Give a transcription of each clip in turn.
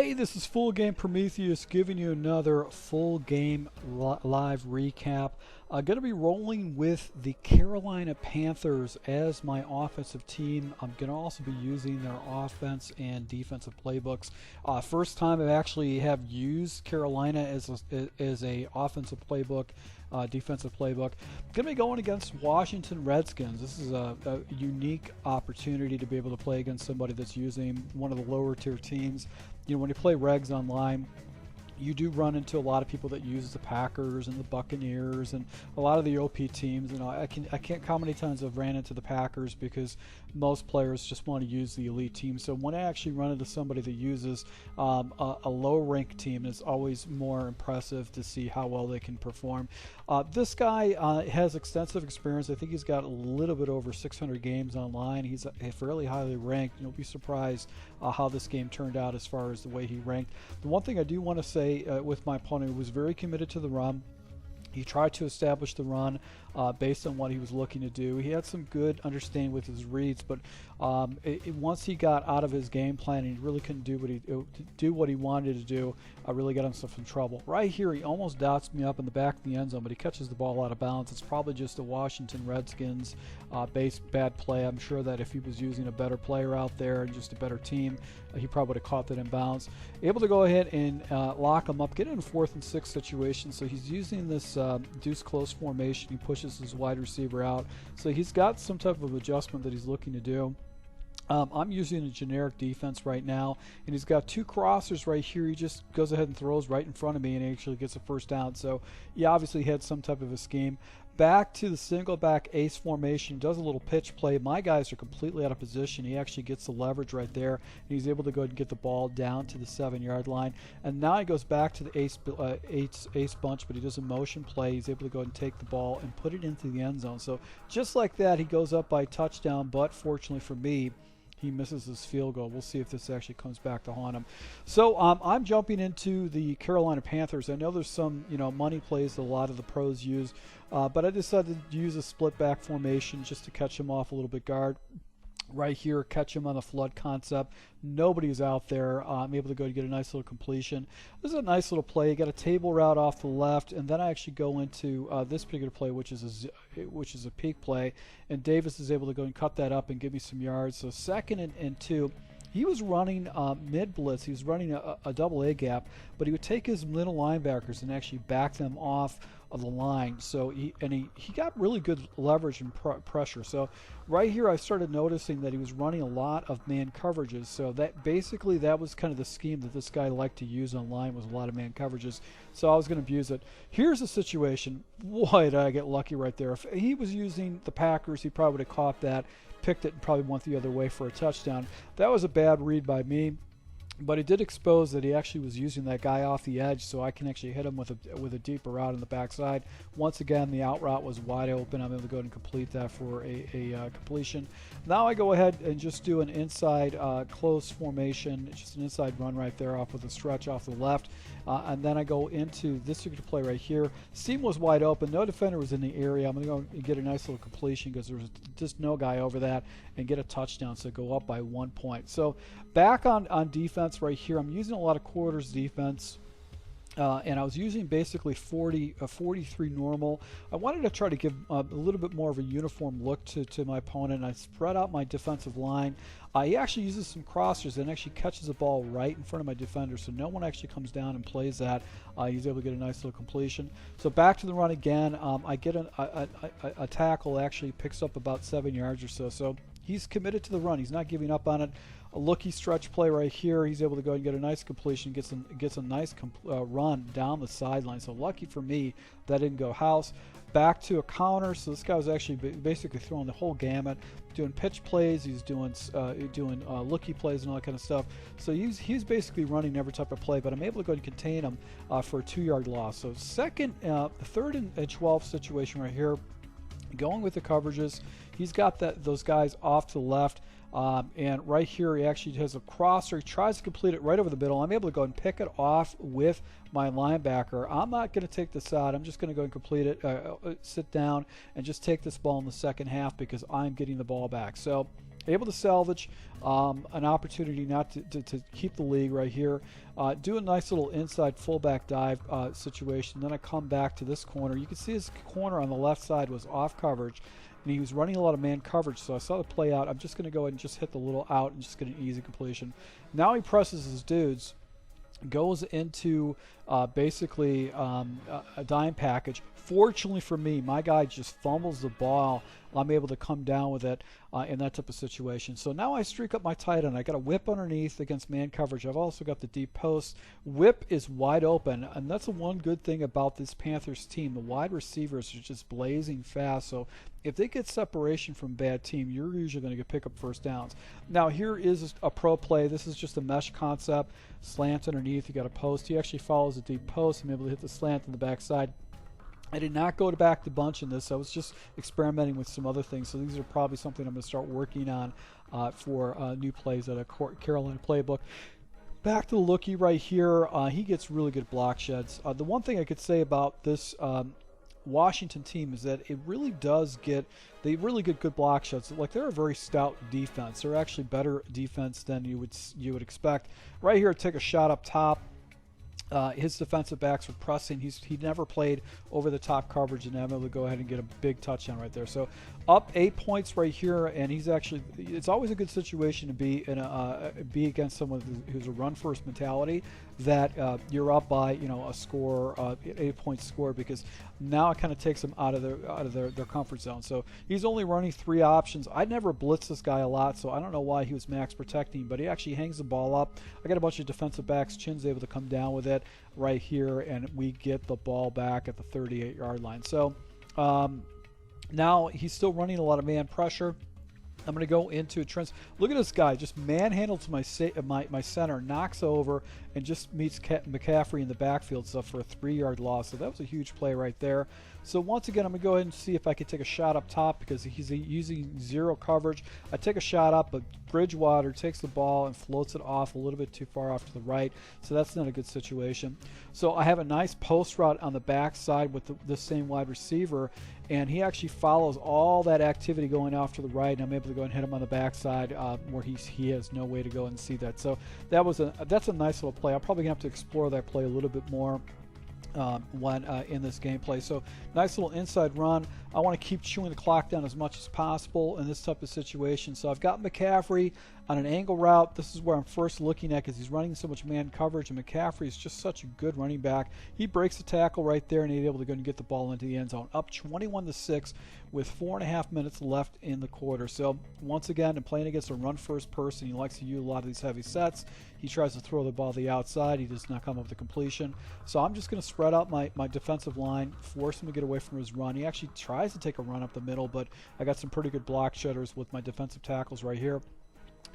Hey, this is Full Game Prometheus giving you another full game live recap. I'm going to be rolling with the Carolina Panthers as my offensive team. I'm going to also be using their offense and defensive playbooks. First time I actually have used Carolina as a offensive playbook, defensive playbook. Going to be going against Washington Redskins. This is a unique opportunity to be able to play against somebody that's using one of the lower tier teams. You know, when you play Regs online, you do run into a lot of people that use the Packers and the Buccaneers and a lot of the OP teams. You know, I can't count how many times I've ran into the Packers because most players just want to use the elite team. So when I actually run into somebody that uses a low-ranked team, it's always more impressive to see how well they can perform. This guy has extensive experience. I think he's got a little bit over 600 games online. He's fairly highly ranked. You'll be surprised how this game turned out as far as the way he ranked. The one thing I do want to say with my opponent, was very committed to the run. He tried to establish the run based on what he was looking to do. He had some good understanding with his reads, but once he got out of his game plan and he really couldn't do what he wanted to do, really got himself in trouble. Right here, he almost dots me up in the back of the end zone, but he catches the ball out of bounds. It's probably just a Washington Redskins bad play. I'm sure that if he was using a better player out there and just a better team, he probably would have caught that in bounds. Able to go ahead and lock him up, get in a 4th and 6 situation. So he's using this deuce close formation. He pushes his wide receiver out. So he's got some type of adjustment that he's looking to do. I'm using a generic defense right now, and he's got 2 crossers right here. He just goes ahead and throws right in front of me and actually gets a first down. So he obviously had some type of a scheme. Back to the single back ace formation, does a little pitch play. My guys are completely out of position. He actually gets the leverage right there, and he's able to go ahead and get the ball down to the 7-yard line. And now he goes back to the ace bunch, but he does a motion play. He's able to go ahead and take the ball and put it into the end zone. So just like that, he goes up by a touchdown, but fortunately for me, he misses his field goal. We'll see if this actually comes back to haunt him. So I'm jumping into the Carolina Panthers. I know there's some money plays that a lot of the pros use, but I decided to use a split back formation just to catch him off a little bit guard. Right here, catch him on the flood concept. Nobody's out there. I'm able to go and get a nice little completion. This is a nice little play. You got a table route off the left, and then I actually go into this particular play, which is a peak play, and Davis is able to go and cut that up and give me some yards. So 2nd and 2. He was running mid blitz. He was running a double A gap, but he would take his middle linebackers and actually back them off of the line. So he got really good leverage and pressure. So right here I started noticing that he was running a lot of man coverages. So that was kind of the scheme that this guy liked to use online, was a lot of man coverages. So I was going to abuse it. Here's the situation. Boy, did I get lucky right there. If he was using the Packers, he probably would have caught that, picked it, and probably went the other way for a touchdown. That was a bad read by me, but it did expose that he actually was using that guy off the edge, so I can actually hit him with a deeper route in the backside. Once again, the out route was wide open. I'm able to go ahead and complete that for a completion. Now I go ahead and just do an inside close formation, just an inside run right there off with a stretch off the left, and then I go into this particular play right here. Seam was wide open. No defender was in the area. I'm going to go and get a nice little completion because there was just no guy over that, and get a touchdown, so go up by 1 point. So back on defense right here, I'm using a lot of quarters defense. And I was using basically 43 normal. I wanted to try to give a little bit more of a uniform look to my opponent. I spread out my defensive line. He actually uses some crossers and actually catches the ball right in front of my defender, so no one actually comes down and plays that. He's able to get a nice little completion. So back to the run again. I get a tackle, actually picks up about 7 yards or so. So he's committed to the run. He's not giving up on it. A looky stretch play right here. He's able to go and get a nice completion, gets a nice run down the sideline. So lucky for me, that didn't go house. Back to a counter. So this guy was actually basically throwing the whole gamut, doing pitch plays. He's doing looky plays and all that kind of stuff. So he's basically running every type of play, but I'm able to go and contain him for a 2-yard loss. So 3rd and 12 situation right here. Going with the coverages, he's got those guys off to the left, and right here he actually has a crosser. He tries to complete it right over the middle. I'm able to go and pick it off with my linebacker. I'm not going to take this out. I'm just going to go and complete it, sit down, and just take this ball in the second half because I'm getting the ball back. So able to salvage an opportunity not to keep the lead right here. Do a nice little inside fullback dive situation. Then I come back to this corner. You can see his corner on the left side was off coverage, and he was running a lot of man coverage, so I saw the play out. I'm just going to go ahead and just hit the little out and just get an easy completion. Now he presses his dudes, goes into basically a dime package. Fortunately for me, my guy just fumbles the ball. I'm able to come down with it in that type of situation. So now I streak up my tight end. I got a whip underneath against man coverage. I've also got the deep post. Whip is wide open, and that's the one good thing about this Panthers team. The wide receivers are just blazing fast. So if they get separation from a bad team, you're usually going to pick up first downs. Now here is a pro play. This is just a mesh concept. Slant underneath. You got a post. He actually follows a deep post. I'm able to hit the slant on the backside. I did not go back to bunch in this. I was just experimenting with some other things. So these are probably something I'm going to start working on for new plays at a Carolina Playbook. Back to the lookie right here. He gets really good block sheds. The one thing I could say about this Washington team is that it really does get, they really get good block shots. Like, they're a very stout defense. They're actually better defense than you would expect. Right here, take a shot up top. His defensive backs were pressing. He never played over the top coverage, and I'm able to go ahead and get a big touchdown right there. So up 8 points right here, and he's actually, it's always a good situation to be in be against someone who's a run first mentality, that you're up by a score, 8-point score, because now it kind of takes them out of their comfort zone. So he's only running 3 options. I never blitz this guy a lot, so I don't know why he was max protecting, but he actually hangs the ball up. I got a bunch of defensive backs. Chin's able to come down with it right here, and we get the ball back at the 38-yard line. So now he's still running a lot of man pressure. I'm going to go into a trend. Look at this guy, just manhandles my center, knocks over, and just meets McCaffrey in the backfield stuff for a 3-yard loss. So that was a huge play right there. So once again, I'm going to go ahead and see if I can take a shot up top, because he's using 0 coverage. I take a shot up, but Bridgewater takes the ball and floats it off a little bit too far off to the right. So that's not a good situation. So I have a nice post route on the backside with the same wide receiver, and he actually follows all that activity going off to the right, and I'm able to go and hit him on the backside where he has no way to go and see that. So that's a nice little play. I'm probably going to have to explore that play a little bit more when in this gameplay. So nice little inside run. I want to keep chewing the clock down as much as possible in this type of situation. So I've got McCaffrey on an angle route. This is where I'm first looking at, because he's running so much man coverage, and McCaffrey is just such a good running back. He breaks the tackle right there, and he's able to go and get the ball into the end zone. Up 21-6 with 4.5 minutes left in the quarter. So once again, I'm playing against a run first person. He likes to use a lot of these heavy sets. He tries to throw the ball to the outside. He does not come up with the completion. So I'm just going to spread out my defensive line, force him to get away from his run. He actually tries to take a run up the middle, but I got some pretty good block shutters with my defensive tackles right here.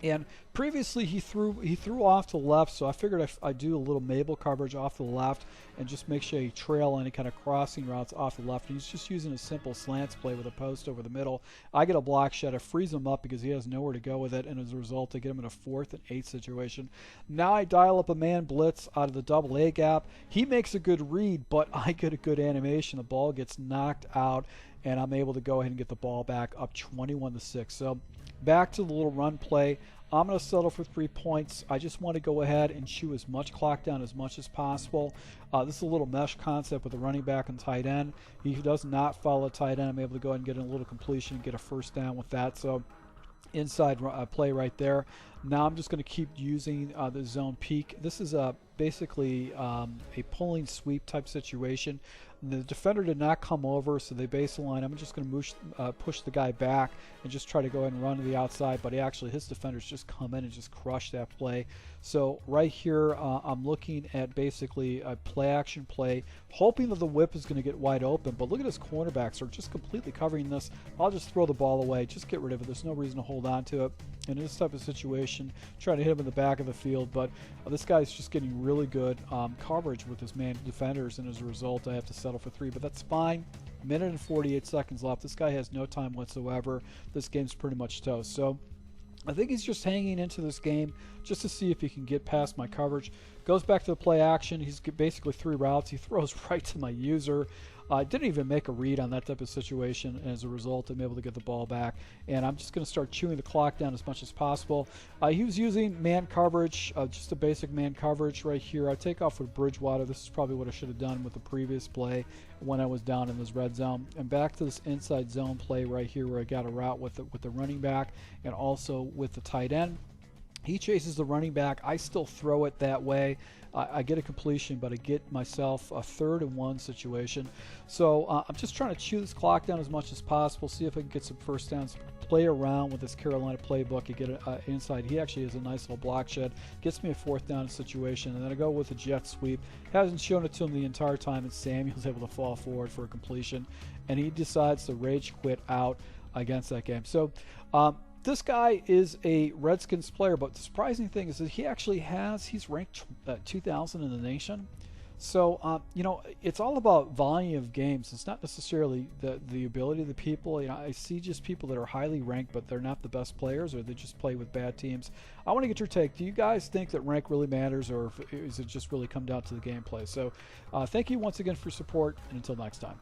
And previously he threw off to the left, so I figured I'd do a little Mabel coverage off to the left and just make sure he trail any kind of crossing routes off the left. And he's just using a simple slants play with a post over the middle. I get a block shot. I freeze him up because he has nowhere to go with it, and as a result, I get him in a 4th and 8 situation. Now I dial up a man blitz out of the double A gap. He makes a good read, but I get a good animation. The ball gets knocked out, and I'm able to go ahead and get the ball back up 21-6. So back to the little run play. I'm going to settle for 3 points. I just want to go ahead and chew as much clock down as much as possible. This is a little mesh concept with a running back and tight end. He does not follow tight end. I'm able to go ahead and get a little completion, get a first down with that. So inside play right there. Now I'm just going to keep using the zone peak. This is basically a pulling sweep type situation. The defender did not come over, so they base the line. I'm just going to push the guy back and just try to go ahead and run to the outside, but his defenders just come in and just crush that play. So right here, I'm looking at basically a play action play, hoping that the whip is going to get wide open, but look at his cornerbacks are just completely covering this. I'll just throw the ball away, just get rid of it. There's no reason to hold on to it. In this type of situation, trying to hit him in the back of the field, but this guy's just getting really good coverage with his man defenders, and as a result, I have to settle for 3, but that's fine. Minute and 48 seconds left. This guy has no time whatsoever. This game's pretty much toast. So I think he's just hanging into this game just to see if he can get past my coverage. Goes back to the play action. He's basically 3 routes. He throws right to my user. Didn't even make a read on that type of situation, and as a result, I'm able to get the ball back. And I'm just going to start chewing the clock down as much as possible. He was using man coverage, just a basic man coverage right here. I take off with Bridgewater. This is probably what I should have done with the previous play when I was down in this red zone. And back to this inside zone play right here where I got a route with the running back and also with the tight end. He chases the running back. I still throw it that way. I get a completion, but I get myself a 3rd and 1 situation. So I'm just trying to chew this clock down as much as possible, see if I can get some first downs, play around with this Carolina playbook and get it inside. He actually has a nice little block shed, gets me a 4th down situation, and then I go with a jet sweep. Hasn't shown it to him the entire time, and Samuel's able to fall forward for a completion, and he decides to rage quit out against that game. So this guy is a Redskins player, but the surprising thing is that he's ranked 2000 in the nation. So, you know, it's all about volume of games. It's not necessarily the ability of the people. You know, I see just people that are highly ranked, but they're not the best players, or they just play with bad teams. I want to get your take. Do you guys think that rank really matters, or is it just really come down to the gameplay? So, thank you once again for your support, and until next time.